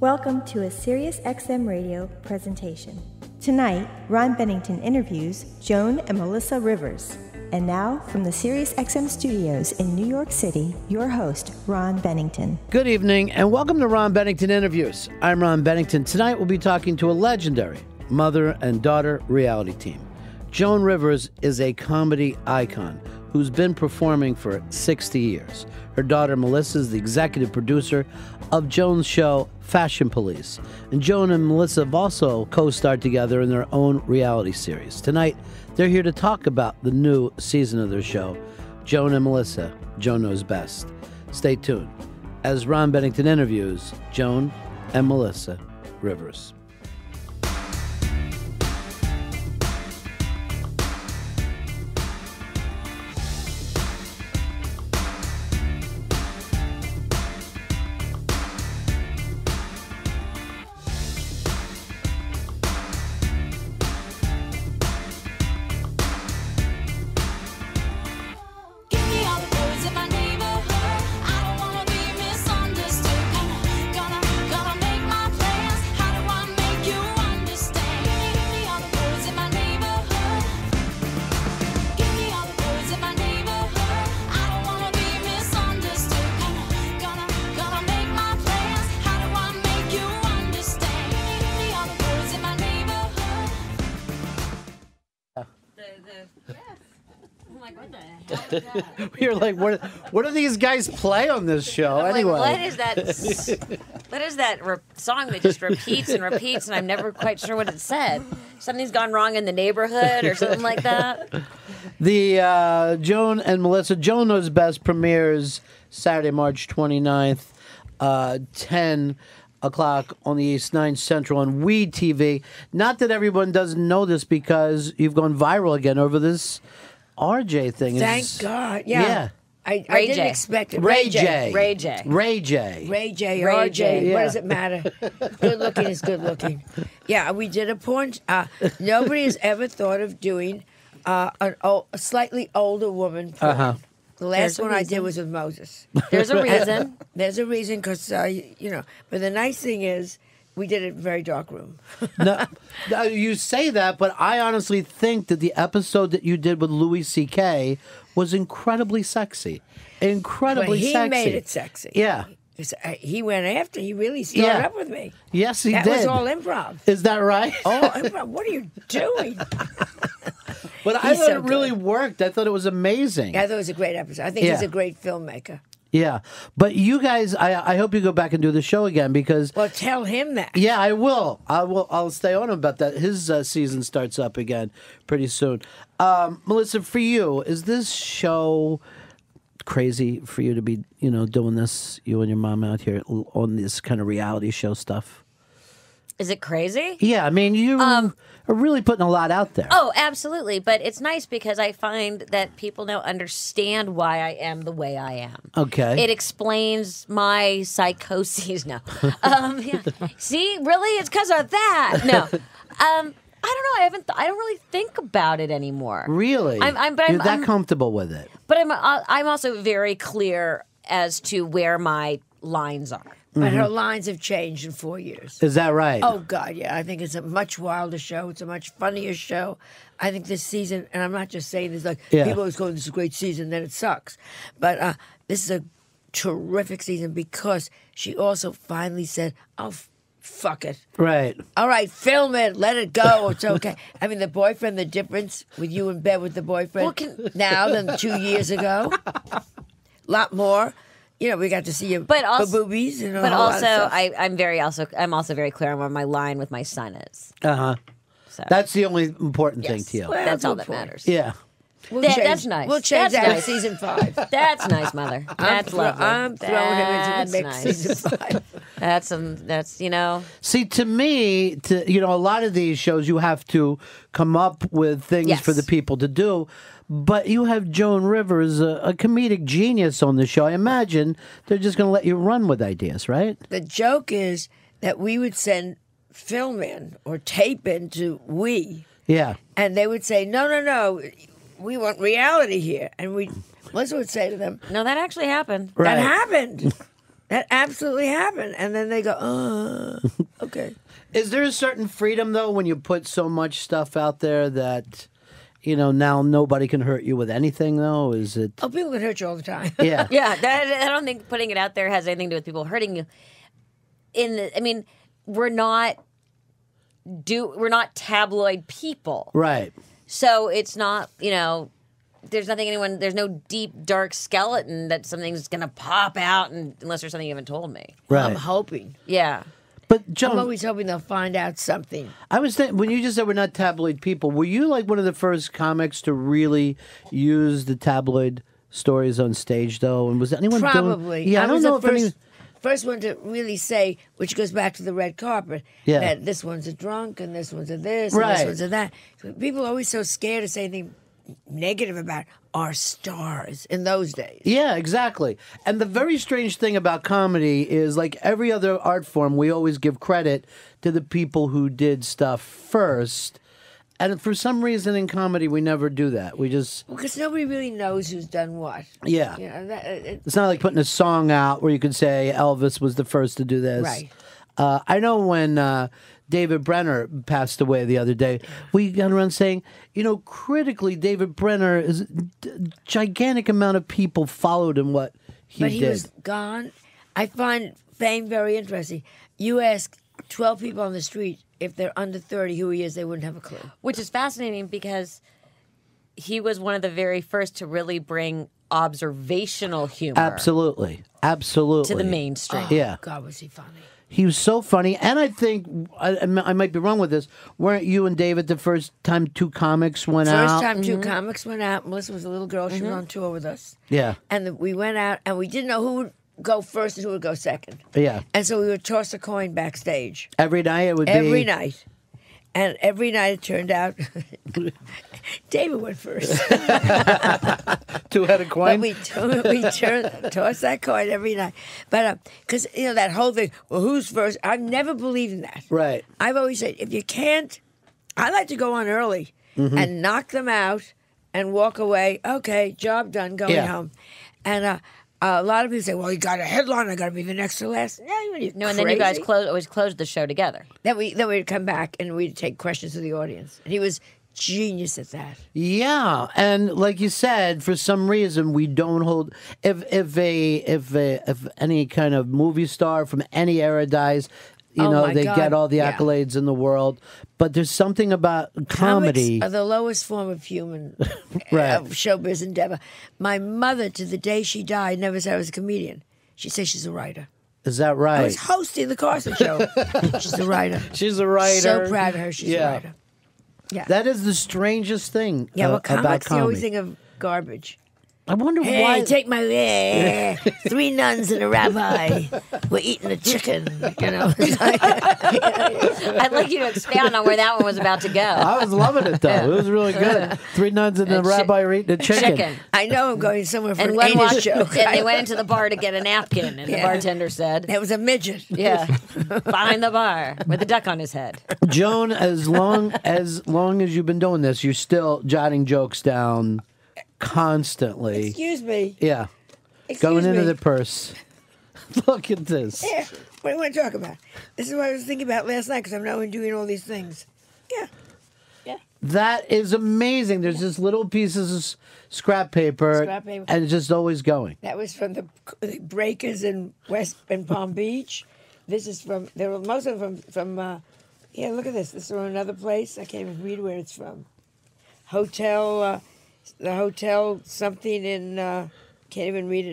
Welcome to a SiriusXM radio presentation. Tonight, Ron Bennington interviews Joan and Melissa Rivers. And now, from the SiriusXM studios in New York City, your host, Ron Bennington. Good evening, and welcome to Ron Bennington Interviews. I'm Ron Bennington. Tonight, we'll be talking to a legendary mother and daughter reality team. Joan Rivers is a comedy icon who's been performing for 60 years. Her daughter, Melissa, is the executive producer of Joan's show, Fashion Police. And Joan and Melissa have also co-starred together in their own reality series. Tonight, they're here to talk about the new season of their show, Joan and Melissa, Joan Knows Best. Stay tuned as Ron Bennington interviews Joan and Melissa Rivers. You're like, what do these guys play on this show? I'm anyway, like, what is that song that just repeats and repeats, and I'm never quite sure what it said? Something's gone wrong in the neighborhood or something like that. The Joan and Melissa, Joan Knows Best premieres Saturday, March 29th, 10 o'clock on the East, 9 Central on Weed TV. Not that everyone doesn't know this because you've gone viral again over this RJ thing. Thank God. Yeah. I didn't expect it. Ray J. RJ. Yeah. What does it matter? Good looking is good looking. Yeah, we did a porn. Nobody has ever thought of doing a slightly older woman porn. Uh-huh. The last one I did was with Moses. There's a reason. There's a reason because, but the nice thing is, we did it in a very dark room. No, you say that, but I honestly think that the episode that you did with Louis C.K. was incredibly sexy. Incredibly sexy. He made it sexy. Yeah. He went after. He really started up with me. Yes, he did. That was all improv. Is that right? Oh, improv. What are you doing? But I thought it really worked. I thought it was amazing. I thought it was a great episode. I think he's a great filmmaker. Yeah, but you guys, I hope you go back and do the show again because... Well, tell him that. Yeah, I will. I'll stay on him about that. His season starts up again pretty soon. Melissa, for you, is this show crazy for you to be, doing this, you and your mom out here on this kind of reality show stuff? Is it crazy? Yeah, I mean, you are really putting a lot out there. Oh, absolutely. But it's nice because I find that people now understand why I am the way I am. Okay. It explains my psychoses now. Yeah. See, really? It's because of that. No. I don't know. I don't really think about it anymore. Really? You're that comfortable with it. But I'm also very clear as to where my lines are. But her lines have changed in 4 years. Is that right? Oh, God, yeah. I think it's a much wilder show. It's a much funnier show. I think this season, and I'm not just saying this, people always go, this is a great season, then it sucks. But this is a terrific season because she also finally said, oh, fuck it. Right. All right, film it. Let it go. It's okay. I mean, the boyfriend, the difference with you in bed with the boyfriend now than 2 years ago. A lot more. We got to see your boobies and all that. But also, I'm also very clear on where my line with my son is. So that's the only important thing to you. Well, that's all that matters. Yeah. That's nice. We'll change that in season 5. That's nice, Mother. That's lovely. I'm throwing him into the mix season 5. That's. See, to me, a lot of these shows you have to come up with things for the people to do. But you have Joan Rivers, a comedic genius on the show. I imagine they're just going to let you run with ideas, right? The joke is that we would send film in or tape in to Yeah. And they would say, no, we want reality here. And Melissa would say to them, no, that actually happened. Right. That happened. That absolutely happened. And then they go, okay. Is there a certain freedom, though, when you put so much stuff out there that, now nobody can hurt you with anything, though? Is it? Oh, people can hurt you all the time. Yeah. Yeah, I don't think putting it out there has anything to do with people hurting you. We're not tabloid people. Right. So it's not, there's no deep, dark skeleton that something's going to pop out unless there's something you haven't told me. Right. I'm hoping. Yeah. But Joan, I'm always hoping they'll find out something. I was thinking, when you just said we're not tabloid people, were you like one of the first comics to really use the tabloid stories on stage, though? And was anyone Probably. doing? Yeah, I don't know if first one to really say, which goes back to the red carpet, that this one's a drunk and this one's a this and this one's a that. People are always so scared to say anything negative about our stars in those days. Yeah, exactly. And the very strange thing about comedy is, like every other art form, we always give credit to the people who did stuff first. And for some reason in comedy, we never do that. We just... Because nobody really knows who's done what. Yeah. It's not like putting a song out where you could say Elvis was the first to do this. Right. I know when David Brenner passed away the other day, we got around saying, critically, David Brenner, is a gigantic amount of people followed him what he did. But he was gone. I find fame very interesting. You ask 12 people on the street if they're under 30 who he is, they wouldn't have a clue. Which is fascinating because he was one of the very first to really bring observational humor. Absolutely. To the mainstream. Yeah. God, was he funny. He was so funny, and I think, I might be wrong with this, weren't you and David the first time two comics went out? First time two comics went out. Melissa was a little girl. She was on tour with us. Yeah. And we went out, and we didn't know who would go first and who would go second. Yeah. And so we would toss a coin backstage. Every night it would be? Every night. And every night it turned out David went first. Two-headed coin? But we toss that coin every night. But because, that whole thing, well, who's first? I've never believed in that. Right. I've always said, if you can't, I like to go on early and knock them out and walk away. Okay, job done, going home. And a lot of people say, well, you got a headline, I got to be the next to last. No, and then you guys always closed the show together. Then we'd come back and we'd take questions of the audience. And he was genius at that. Yeah, and like you said, for some reason we don't hold. If any kind of movie star from any era dies, they get all the accolades in the world. But there's something about comedy. Comics are the lowest form of human right. Showbiz endeavor. My mother, to the day she died, never said I was a comedian. She said she's a writer. Is that right? I was hosting the Carson show. She's a writer. She's a writer. So proud of her. She's a writer. Yeah. That is the strangest thing well, about comedy. You always think of garbage. I wonder hey, why. Take my three nuns and a rabbi. We're eating a chicken. I'd like you to expand on where that one was about to go. I was loving it though. It was really good. Three nuns and a rabbi are eating a chicken. I know I'm going somewhere for an anus joke. And they went into the bar to get a napkin, and the bartender said, "That was a midget." Yeah, behind the bar with a duck on his head. Joan, as long as you've been doing this, you're still jotting jokes down. Constantly. Excuse me. Yeah. Excuse me. Into the purse. Look at this. Yeah. What do you want to talk about? This is what I was thinking about last night because I'm now doing all these things. Yeah. Yeah. That is amazing. There's just little pieces of scrap paper. And it's just always going. That was from the breakers in Palm Beach. This is from, most of them from look at this. This is from another place. I can't even read where it's from. The hotel something in, can't even read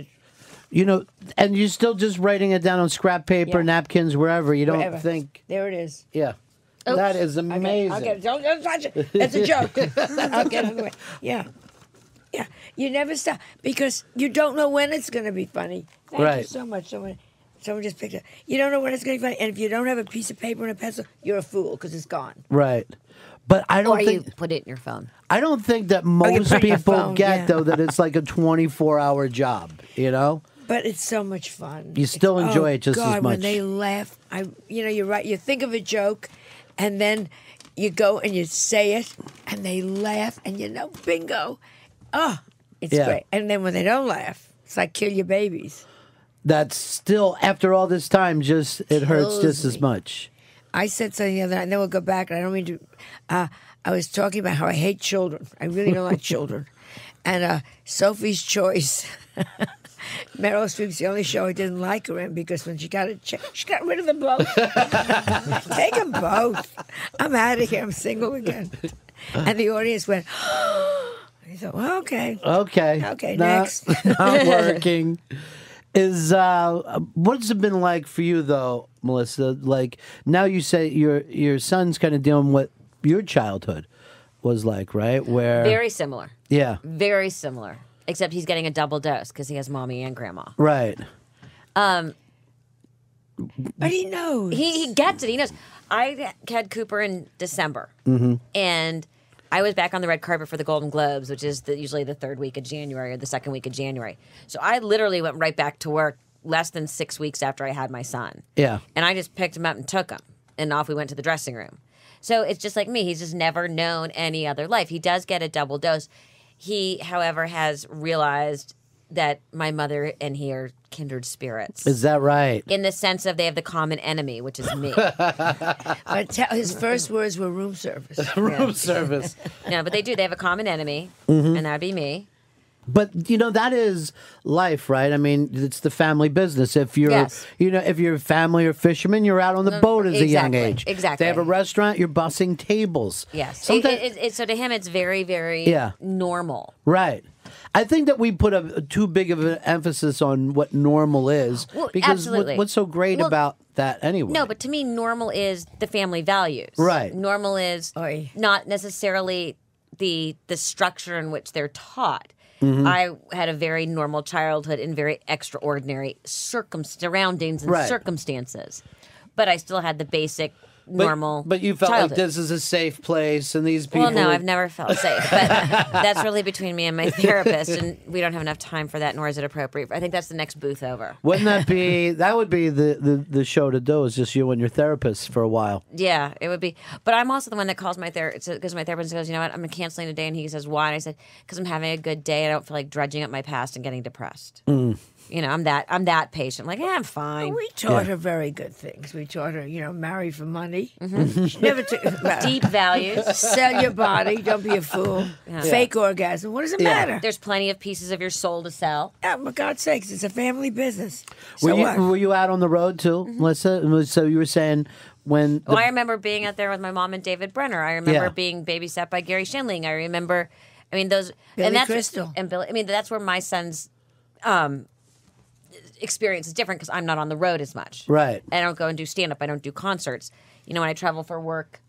it. And you're still just writing it down on scrap paper, napkins, wherever. You don't think. There it is. Yeah. Oops. That is amazing. I'll get it. Don't touch it. That's a joke. I'll get it out of the way. Yeah. Yeah. You never stop because you don't know when it's going to be funny. Thank you so much. Someone just picked it. You don't know when it's going to be funny. And if you don't have a piece of paper and a pencil, you're a fool because it's gone. Right. But I don't think you put it in your phone. I don't think that most people get though that it's like a 24-hour job, But it's so much fun. You still enjoy it just as much. When they laugh, you're right. You think of a joke, and then you go and you say it, and they laugh, and bingo. Oh, it's great. And then when they don't laugh, it's like kill your babies. that's still, after all this time, just it hurts just as much. I said something the other night, and then we'll go back, and I don't mean to. I was talking about how I hate children. I really don't like children. And Sophie's Choice, Meryl Streep's the only show I didn't like her in because when she got she got rid of them both. Take them both. I'm out of here. I'm single again. And the audience went, I thought, well, okay. Okay, next. Not working. What's it been like for you, though, Melissa? Like, now you say your son's kind of dealing with what your childhood was like, right? Where Very similar. Yeah. Very similar. Except he's getting a double dose because he has mommy and grandma. Right. But he knows. He gets it. He knows. I had Cooper in December. And I was back on the red carpet for the Golden Globes, which is usually the third week of January or the second week of January. So I literally went right back to work less than 6 weeks after I had my son. Yeah. And I just picked him up and took him. And off we went to the dressing room. So it's just like me. He's just never known any other life. He does get a double dose. He, however, has realized that my mother and he are kindred spirits. Is that right? In the sense of they have the common enemy, which is me. His first words were room service. Room service. No, but they do. They have a common enemy, and that'd be me. But you know that is life, right? I mean, it's the family business. If you're, if you're a family or fisherman, you're out on the boat as a young age. Exactly. They have a restaurant, you're bussing tables. Yes. So to him, it's very, very normal. Right. I think that we put too big of an emphasis on what normal is. Well, because absolutely. What's so great about that anyway? No, but to me, normal is the family values. Right. Normal is not necessarily the structure in which they're taught. I had a very normal childhood in very extraordinary surroundings and circumstances. But I still had the basic normal But you felt childhood. like this is a safe place and these people... Well, no, I've never felt safe. But that's really between me and my therapist, and we don't have enough time for that, nor is it appropriate. I think that's the next booth over. Wouldn't that be... That would be the show to do, is just you and your therapist for a while. Yeah, it would be. But I'm also the one that calls my therapist, because my therapist goes, you know what, I'm canceling today. And he says, why? And I said, because I'm having a good day. I don't feel like dredging up my past and getting depressed. You know, I'm that patient. Like, I'm fine. We taught her very good things. We taught her, marry for money. She never took deep values. Sell your body. Don't be a fool. Fake orgasm. What does it matter? There's plenty of pieces of your soul to sell. Yeah, for God's sakes, it's a family business. Were you out on the road too, Melissa? So you were saying when... Well, I remember being out there with my mom and David Brenner. I remember being babysat by Gary Shandling. I remember, those... Billy Crystal. And Billy, that's where my son's... experience is different because I'm not on the road as much. Right. I don't go and do stand-up. I don't do concerts. When I travel for work,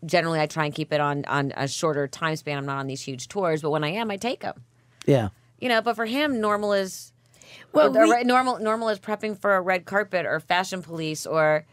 generally I try and keep it on a shorter time span. I'm not on these huge tours, but when I am, I take them. Yeah. But for him, normal is... normal is prepping for a red carpet or Fashion Police or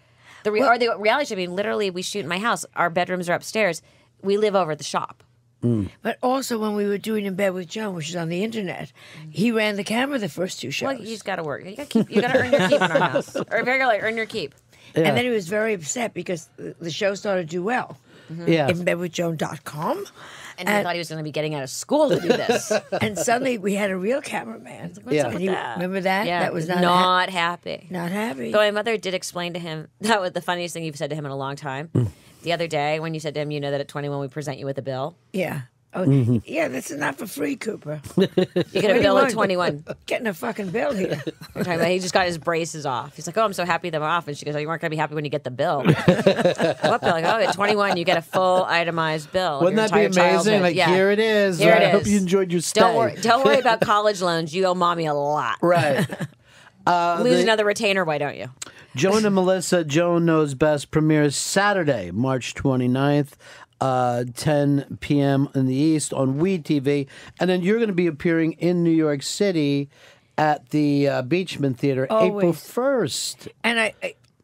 the reality show. Literally, we shoot in my house. Our bedrooms are upstairs. We live over at the shop. But also when we were doing In Bed with Joan, which is on the internet, he ran the camera the first two shows. Well, he's got to work. You got to earn your keep in our house. Or regularly earn your keep. Yeah. And then he was very upset because the show started to do well. Yeah. InBedWithJoan.com. And he thought he was going to be getting out of school to do this. And suddenly we had a real cameraman. What's up with that? Remember that? Yeah, that was not happy. Not happy. Though my mother did explain to him, that was the funniest thing you've said to him in a long time. The other day when you said to him, you know that at 21 we present you with a bill. Yeah. Oh, yeah, that's not for free, Cooper. You get a bill at 21. Getting a fucking bill here. He just got his braces off. He's like, oh, I'm so happy that I'm off. And she goes, oh, you weren't going to be happy when you get the bill. What bill? Like, oh, at 21, you get a full itemized bill. Wouldn't that be amazing? Like, here it is. Here it is. I hope you enjoyed your stay. Don't worry about college loans. You owe mommy a lot. Right. Lose another retainer, why don't you? Joan and Melissa, Joan Knows Best premieres Saturday, March 29th. 10 p.m. in the East on WeTV. And then you're going to be appearing in New York City at the Beachman Theater April 1st. And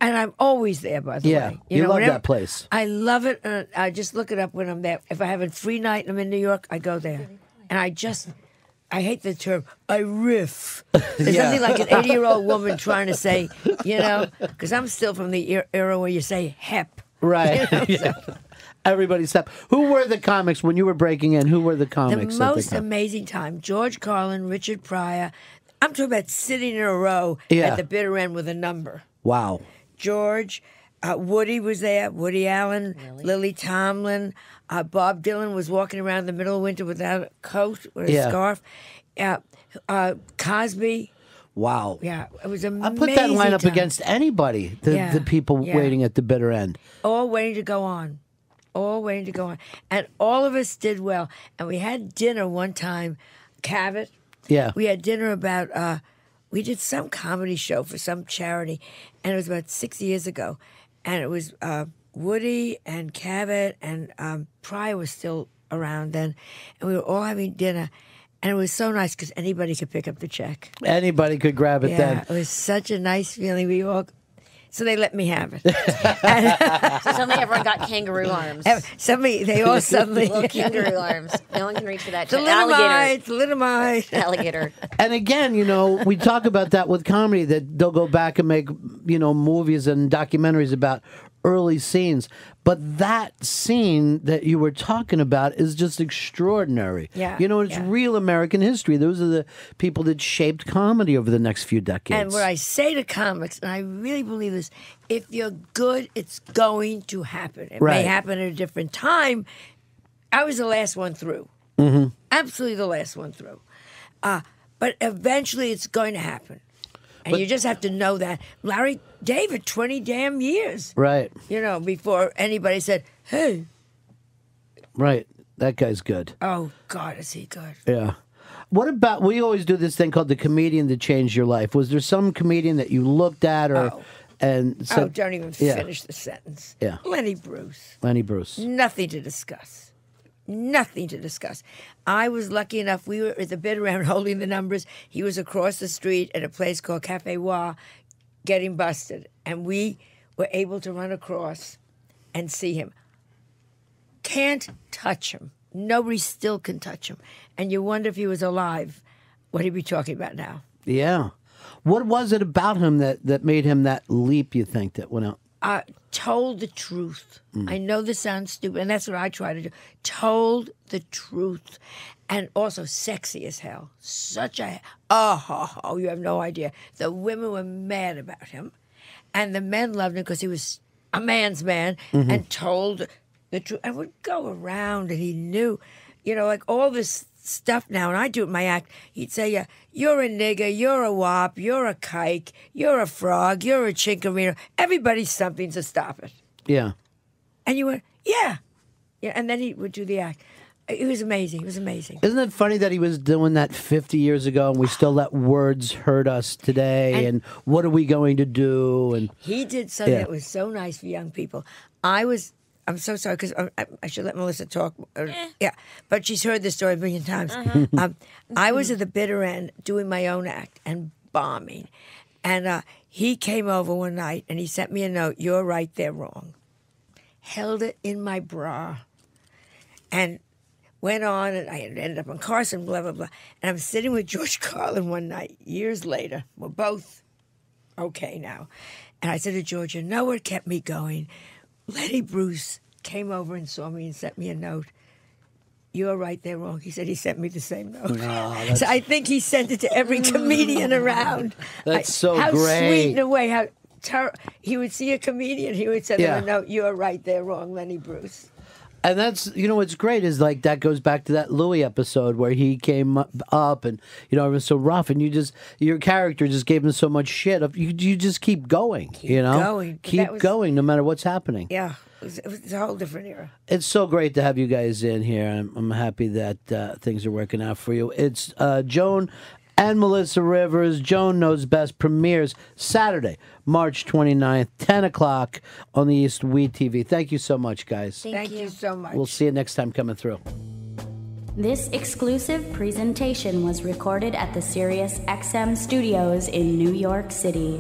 I'm always there, by the way. You love that place. I love it. I just look it up when I'm there. If I have a free night and I'm in New York, I go there. And I hate the term, I riff. There's nothing like an 80-year-old woman trying to say, because I'm still from the era where you say hep. Right. Everybody stop. Who were the comics when you were breaking in? Who were the comics? The most amazing time. George Carlin, Richard Pryor, I'm talking about sitting in a row at the bitter end with a number. Wow. George, Woody was there, Woody Allen, Lily Tomlin. Bob Dylan was walking around the middle of winter without a coat or a scarf. Cosby. Wow. Yeah, it was amazing. I put that line up time. against anybody, the people waiting at the bitter end. All waiting to go on. All waiting to go on. And all of us did well. And we had dinner one time, Cavett. Yeah. We had dinner about, we did some comedy show for some charity, and it was about 6 years ago. And it was Woody and Cavett and Pryor was still around then. And we were all having dinner. And it was so nice because anybody could pick up the check. Anybody could grab it then. It was such a nice feeling. So they let me have it. So suddenly everyone got kangaroo arms. They all suddenly... Little kangaroo arms. No one can reach for that. Thalidomide. Alligator. And again, we talk about that with comedy, that they'll go back and make, movies and documentaries about early scenes. But that scene that you were talking about is just extraordinary. Yeah. It's real American history. Those are the people that shaped comedy over the next few decades. And what I say to comics, and I really believe this, if you're good, it's going to happen. It may happen at a different time. I was the last one through. Mm-hmm. Absolutely the last one through. But eventually it's going to happen. And you just have to know that. Larry David, 20 damn years. Right. Before anybody said, hey. Right. That guy's good. Oh, God, is he good. Yeah. What about, we always do this thing called the comedian that changed your life. Was there some comedian that you looked at and said... don't even finish the sentence. Yeah. Lenny Bruce. Lenny Bruce. Nothing to discuss. Nothing to discuss. I was lucky enough. We were at the bitter end holding the numbers. He was across the street at a place called Cafe Wa getting busted. And we were able to run across and see him. Can't touch him. Nobody still can touch him. And you wonder if he was alive, what he'd be talking about now. Yeah. What was it about him that made him that leap, you think, that went out? Told the truth. I know this sounds stupid, and that's what I try to do. Told the truth. And also sexy as hell. Such a... Oh, you have no idea. The women were mad about him. And the men loved him because he was a man's man and told the truth. And would go around and he knew, like all this stuff now, and I do it in my act, he'd say, you're a nigger, you're a wop, you're a kike, you're a frog, you're a chinkarino. Everybody's something to stop it. Yeah. And you went, yeah. And then he would do the act. It was amazing. It was amazing. Isn't it funny that he was doing that 50 years ago and we still let words hurt us today and what are we going to do? And he did something that was so nice for young people. I'm so sorry because I should let Melissa talk. Yeah, but she's heard this story a million times. I was at the bitter end doing my own act and bombing. And he came over one night and he sent me a note, you're right, they're wrong. Held it in my bra and went on and I ended up on Carson, blah, blah, blah. And I'm sitting with George Carlin one night, years later. We're both okay now. And I said to George, you know what kept me going? Lenny Bruce came over and saw me and sent me a note. You're right, they're wrong. He said he sent me the same note. Oh, so I think he sent it to every comedian around. That's so great. How sweet in a way. He would see a comedian, he would send them a note. You're right, they're wrong, Lenny Bruce. And that's, what's great is like that goes back to that Louis episode where he came up and, it was so rough and your character just gave him so much shit. You just keep going, going. Keep going no matter what's happening. Yeah, it was a whole different era. It's so great to have you guys in here. I'm happy that things are working out for you. It's Joan and Melissa Rivers. Joan Knows Best premieres Saturday, March 29th, 10 o'clock on the East We TV. Thank you so much, guys. Thank you so much. We'll see you next time coming through. This exclusive presentation was recorded at the SiriusXM studios in New York City.